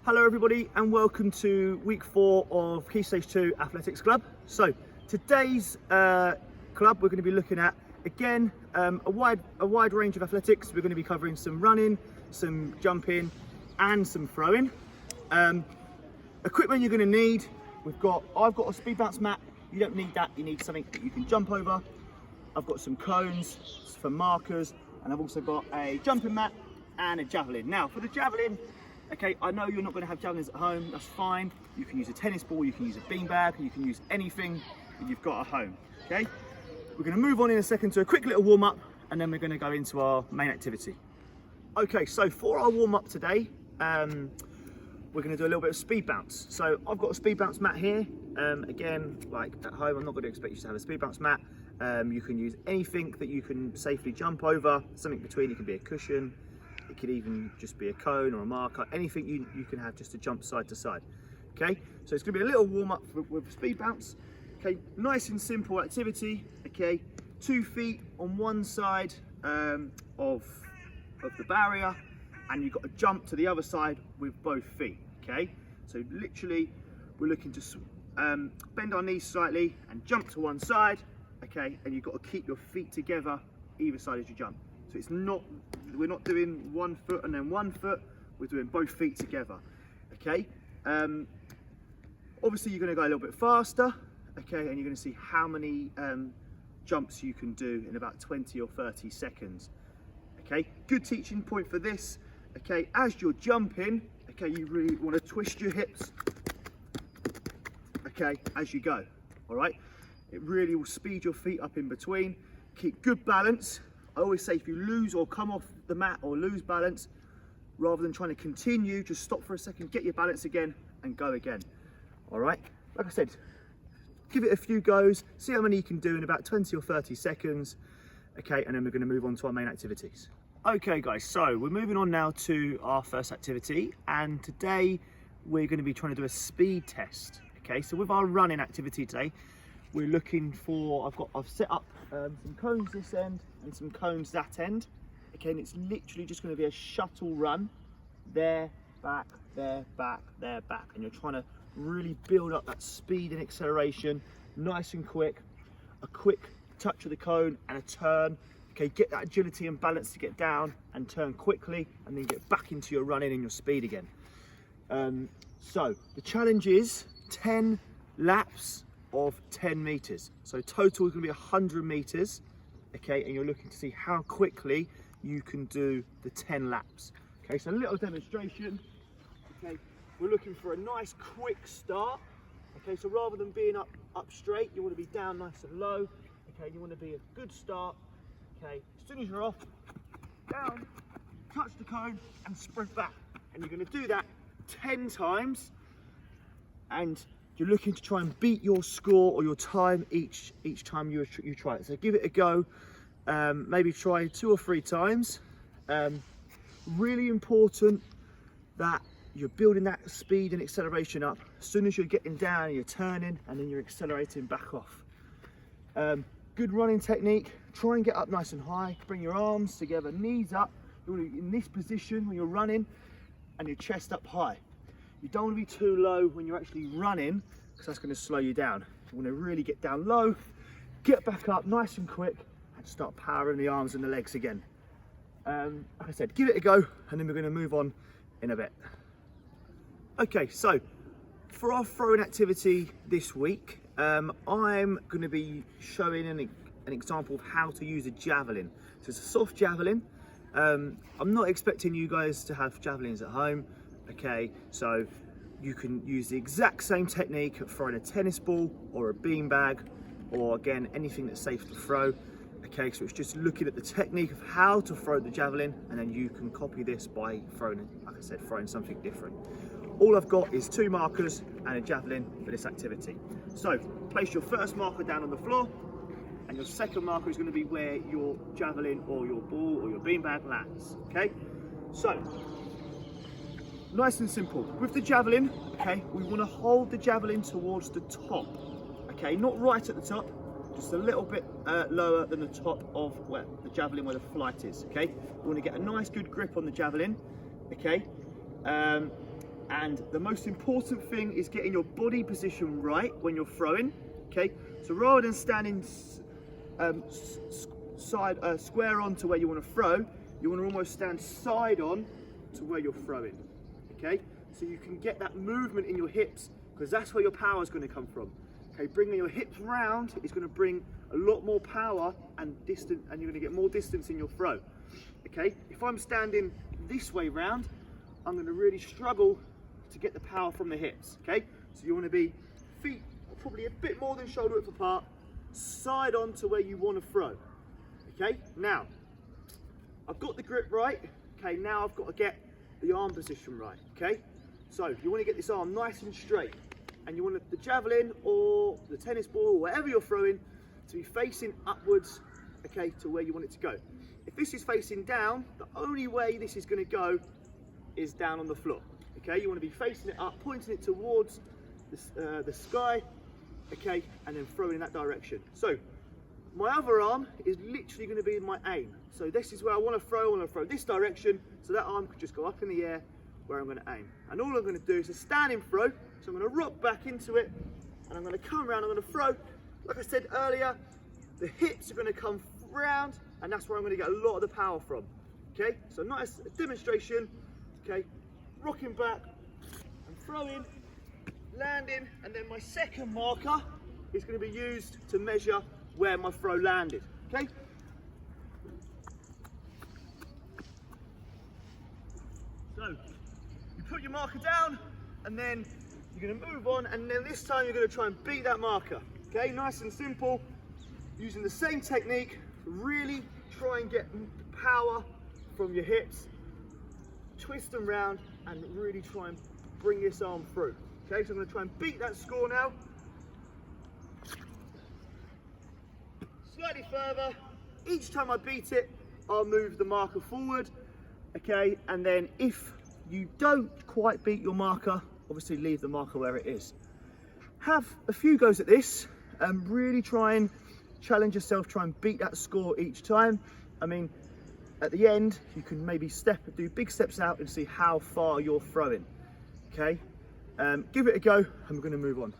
Hello everybody and welcome to week 4 of Key Stage 2 Athletics Club. So today's club we're going to be looking at again a wide range of athletics. We're going to be covering some running, some jumping and some throwing. Equipment you're going to need, I've got a speed bounce mat. You don't need that, you need something that you can jump over. I've got some cones for markers and I've also got a jumping mat and a javelin. Now for the javelin, okay, I know you're not going to have javelins at home, that's fine. You can use a tennis ball, you can use a beanbag, you can use anything that you've got at home, okay? We're going to move on in a second to a quick little warm up and then we're going to go into our main activity. Okay, so for our warm up today, we're going to do a little bit of speed bounce. So I've got a speed bounce mat here. Again, like at home, I'm not going to expect you to have a speed bounce mat. You can use anything that you can safely jump over, something between. It can be a cushion, it could even just be a cone or a marker, anything you can have just to jump side to side. Okay, so it's going to be a little warm up with speed bounce. Okay, nice and simple activity. Okay, 2 feet on one side of the barrier, and you've got to jump to the other side with both feet. Okay, so literally we're looking to bend our knees slightly and jump to one side. Okay, and you've got to keep your feet together either side as you jump. So it's not, we're not doing 1 foot and then 1 foot, we're doing both feet together. Okay, obviously you're going to go a little bit faster. Okay, and you're going to see how many jumps you can do in about 20 or 30 seconds. Okay, good teaching point for this. Okay, as you're jumping, okay, you really want to twist your hips, okay, as you go. All right, it really will speed your feet up in between. Keep good balance. I always say if you lose or come off the mat or lose balance, rather than trying to continue, just stop for a second, get your balance again and go again. All right, like I said, give it a few goes, see how many you can do in about 20 or 30 seconds. Okay, and then we're going to move on to our main activities. Okay guys, so we're moving on now to our first activity, and today we're going to be trying to do a speed test. Okay, so with our running activity today, we're looking for, I've set up some cones this end and some cones that end. Okay, and it's literally just going to be a shuttle run, there, back, there, back, there, back, and you're trying to really build up that speed and acceleration, nice and quick. A quick touch of the cone and a turn. Okay, get that agility and balance to get down and turn quickly, and then get back into your running and your speed again. So the challenge is 10 laps of 10 meters. So total is going to be 100 meters. Okay, and you're looking to see how quickly you can do the 10 laps. Okay, so a little demonstration. Okay, we're looking for a nice quick start. Okay, so rather than being up straight, you want to be down nice and low. Okay, you want to be a good start. Okay, as soon as you're off, down, touch the cone and sprint back. And you're going to do that 10 times. And you're looking to try and beat your score or your time each time you try it. So give it a go. Maybe try 2 or 3 times. Really important that you're building that speed and acceleration up. As soon as you're getting down, you're turning and then you're accelerating back off. Good running technique. Try and get up nice and high. Bring your arms together, knees up. You want to be in this position when you're running and your chest up high. You don't want to be too low when you're actually running, because that's going to slow you down. You want to really get down low, get back up nice and quick, and start powering the arms and the legs again. Like I said, give it a go, and then we're going to move on in a bit. Okay, so for our throwing activity this week, I'm going to be showing an example of how to use a javelin. So it's a soft javelin. I'm not expecting you guys to have javelins at home. Okay, so you can use the exact same technique of throwing a tennis ball or a beanbag, or again, anything that's safe to throw. Okay, so it's just looking at the technique of how to throw the javelin, and then you can copy this by throwing, like I said, throwing something different. All I've got is 2 markers and a javelin for this activity. So place your first marker down on the floor, and your second marker is going to be where your javelin or your ball or your beanbag lands. Okay, so nice and simple. With the javelin, okay, we want to hold the javelin towards the top. Okay, not right at the top, just a little bit lower than the top of where the javelin, where the flight is. Okay, we want to get a nice good grip on the javelin. Okay, And the most important thing is getting your body position right when you're throwing, okay? So rather than standing square on to where you want to throw, you want to almost stand side on to where you're throwing, okay? So you can get that movement in your hips, because that's where your power is going to come from. Okay, bringing your hips round is going to bring a lot more power and distance, and you're going to get more distance in your throw. Okay, if I'm standing this way round, I'm going to really struggle to get the power from the hips. Okay, so you want to be feet probably a bit more than shoulder width apart, side on to where you want to throw. Okay, now I've got the grip right. Okay, now I've got to get the arm position right. Okay, so you want to get this arm nice and straight, and you want the javelin or the tennis ball or whatever you're throwing to be facing upwards, okay, to where you want it to go. If this is facing down, the only way this is going to go is down on the floor. Okay, you want to be facing it up, pointing it towards the sky, okay, and then throwing in that direction. So my other arm is literally going to be my aim. So this is where I want to throw. I want to throw this direction, so that arm could just go up in the air where I'm going to aim. And all I'm going to do is a standing throw. So I'm going to rock back into it, and I'm going to come around. I'm going to throw. Like I said earlier, the hips are going to come round, and that's where I'm going to get a lot of the power from. Okay, so nice demonstration. Okay, rocking back and throwing, landing, and then my second marker is going to be used to measure where my throw landed. Okay. So you put your marker down, and then you're going to move on, and then this time you're going to try and beat that marker. Okay, nice and simple, using the same technique. Really try and get power from your hips, twist them round, and really try and bring this arm through. Okay, so I'm going to try and beat that score now. Slightly further. Each time I beat it, I'll move the marker forward. Okay, and then if you don't quite beat your marker, obviously leave the marker where it is. Have a few goes at this and really try and challenge yourself, try and beat that score each time. I mean, at the end, you can maybe do big steps out and see how far you're throwing. Okay, give it a go, and we're going to move on.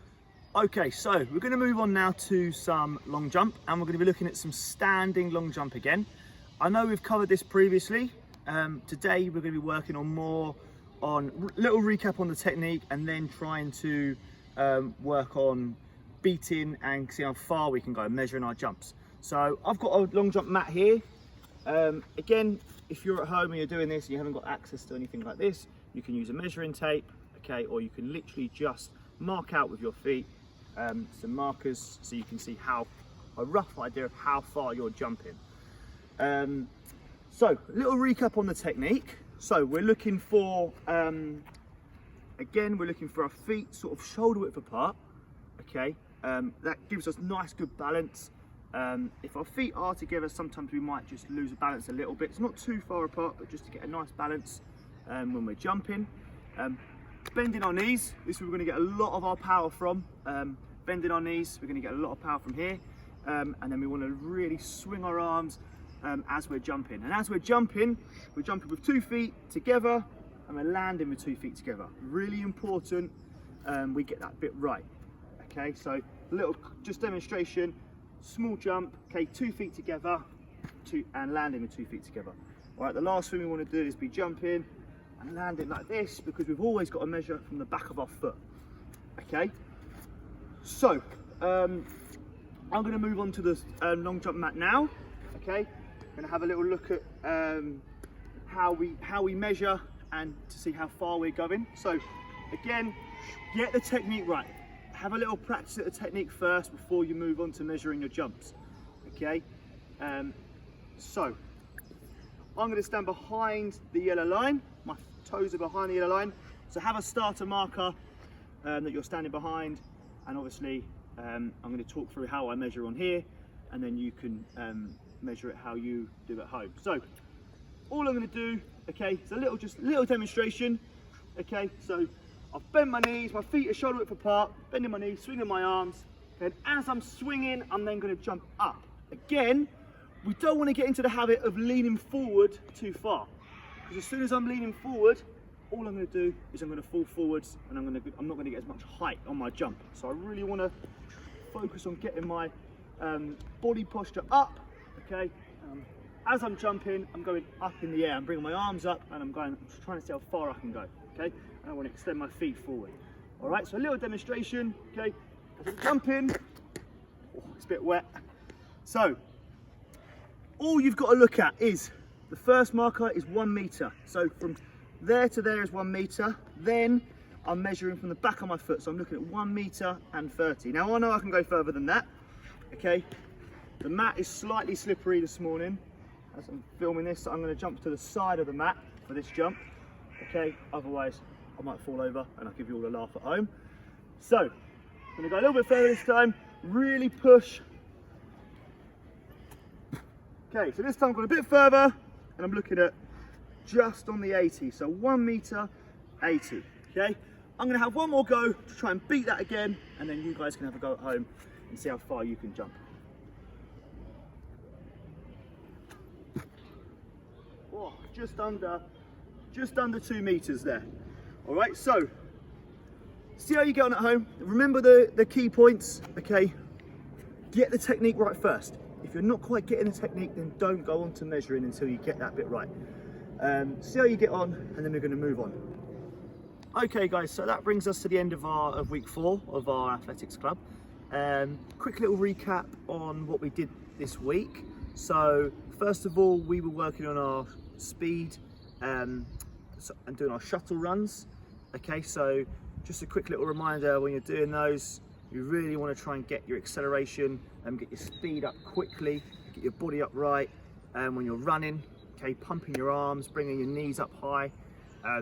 Okay, so we're going to move on now to some long jump, and we're going to be looking at some standing long jump again. I know we've covered this previously. Today we're going to be working on more on little recap on the technique, and then trying to work on beating and see how far we can go, measuring our jumps. So I've got a long jump mat here. Again, if you're at home and you're doing this and you haven't got access to anything like this, you can use a measuring tape, okay, or you can literally just mark out with your feet some markers so you can see a rough idea of how far you're jumping. So a little recap on the technique. So we're looking for, again, we're looking for our feet sort of shoulder width apart, okay. That gives us nice good balance. If our feet are together, sometimes we might just lose balance a little bit. It's not too far apart, but just to get a nice balance when we're jumping. Bending our knees, this is where we're going to get a lot of our power from. Bending our knees, we're going to get a lot of power from here. And then we want to really swing our arms as we're jumping. And as we're jumping with 2 feet together, and we're landing with 2 feet together. Really important we get that bit right. Okay, so a little just demonstration, small jump, okay, 2 feet together, and landing with 2 feet together. All right, the last thing we want to do is be jumping and landing like this, because we've always got to measure from the back of our foot. Okay, so I'm going to move on to the long jump mat now. Okay, I'm going to have a little look at how we measure and to see how far we're going. So again, get the technique right. Have a little practice at the technique first before you move on to measuring your jumps. Okay, so I'm going to stand behind the yellow line. My toes are behind the yellow line. So have a starter marker that you're standing behind, and obviously I'm going to talk through how I measure on here, and then you can measure it how you do at home. So all I'm going to do, okay, is a little demonstration. Okay, so I've bent my knees, my feet are shoulder width apart, bending my knees, swinging my arms. And as I'm swinging, I'm then going to jump up. Again, we don't want to get into the habit of leaning forward too far, because as soon as I'm leaning forward, all I'm going to do is I'm going to fall forwards, and I'm not going to get as much height on my jump. So I really want to focus on getting my body posture up. Okay, as I'm jumping, I'm going up in the air. I'm bringing my arms up, and I'm trying to see how far I can go. Okay, and I want to extend my feet forward. All right, so a little demonstration. Okay, as I'm jumping, oh, it's a bit wet. So all you've got to look at is the first marker is 1 meter. So from there to there is 1 meter. Then I'm measuring from the back of my foot. So I'm looking at 1 meter and 30. Now I know I can go further than that. Okay. The mat is slightly slippery this morning as I'm filming this. So I'm going to jump to the side of the mat for this jump. Okay. Otherwise I might fall over and I'll give you all a laugh at home. So I'm going to go a little bit further this time. Really push. Okay. So this time I'm going a bit further. And I'm looking at just on the 80, so 1 meter, 80, okay? I'm gonna have one more go to try and beat that again, and then you guys can have a go at home and see how far you can jump. Oh, just under 2 meters there. All right, so see how you get on at home. Remember the key points, okay? Get the technique right first. If you're not quite getting the technique, then don't go on to measuring until you get that bit right. See how you get on, and then we're going to move on. Okay guys, so that brings us to the end of week 4 of our athletics club. Quick little recap on what we did this week. So first of all, we were working on our speed and doing our shuttle runs. Okay, so just a quick little reminder, when you're doing those, you really want to try and get your acceleration and get your speed up quickly, get your body up right. When you're running, okay, pumping your arms, bringing your knees up high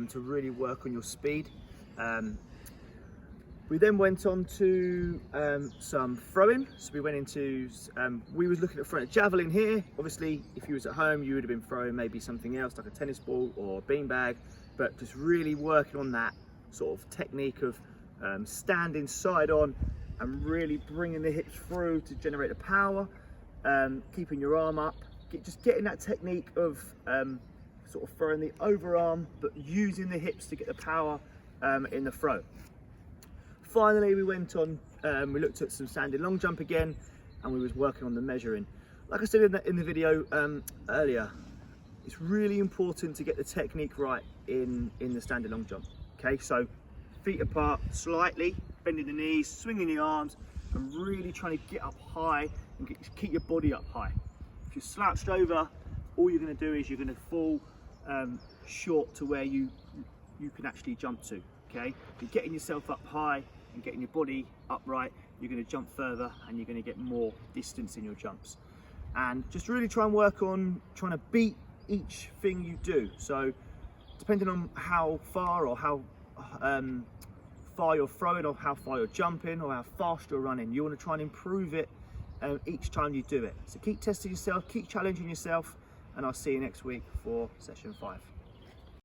to really work on your speed. We then went on to some throwing. So we went into, we was looking at throwing a javelin here. Obviously, if you was at home, you would have been throwing maybe something else like a tennis ball or a beanbag, but just really working on that sort of technique of standing side on and really bringing the hips through to generate the power, keeping your arm up, just getting that technique of sort of throwing the overarm but using the hips to get the power in the throw. Finally, we went on, we looked at some standing long jump again, and we was working on the measuring. Like I said in the video earlier, it's really important to get the technique right in the standing long jump. Okay, so feet apart slightly, bending the knees, swinging the arms, and really trying to get up high and keep your body up high. If you're slouched over, all you're going to do is you're going to fall short to where you can actually jump to. Okay, if you're getting yourself up high and getting your body upright, you're going to jump further and you're going to get more distance in your jumps. And just really try and work on trying to beat each thing you do. So depending on how far or how far you're throwing, or how far you're jumping, or how fast you're running, you want to try and improve it each time you do it. So keep testing yourself, keep challenging yourself, and I'll see you next week for session 5.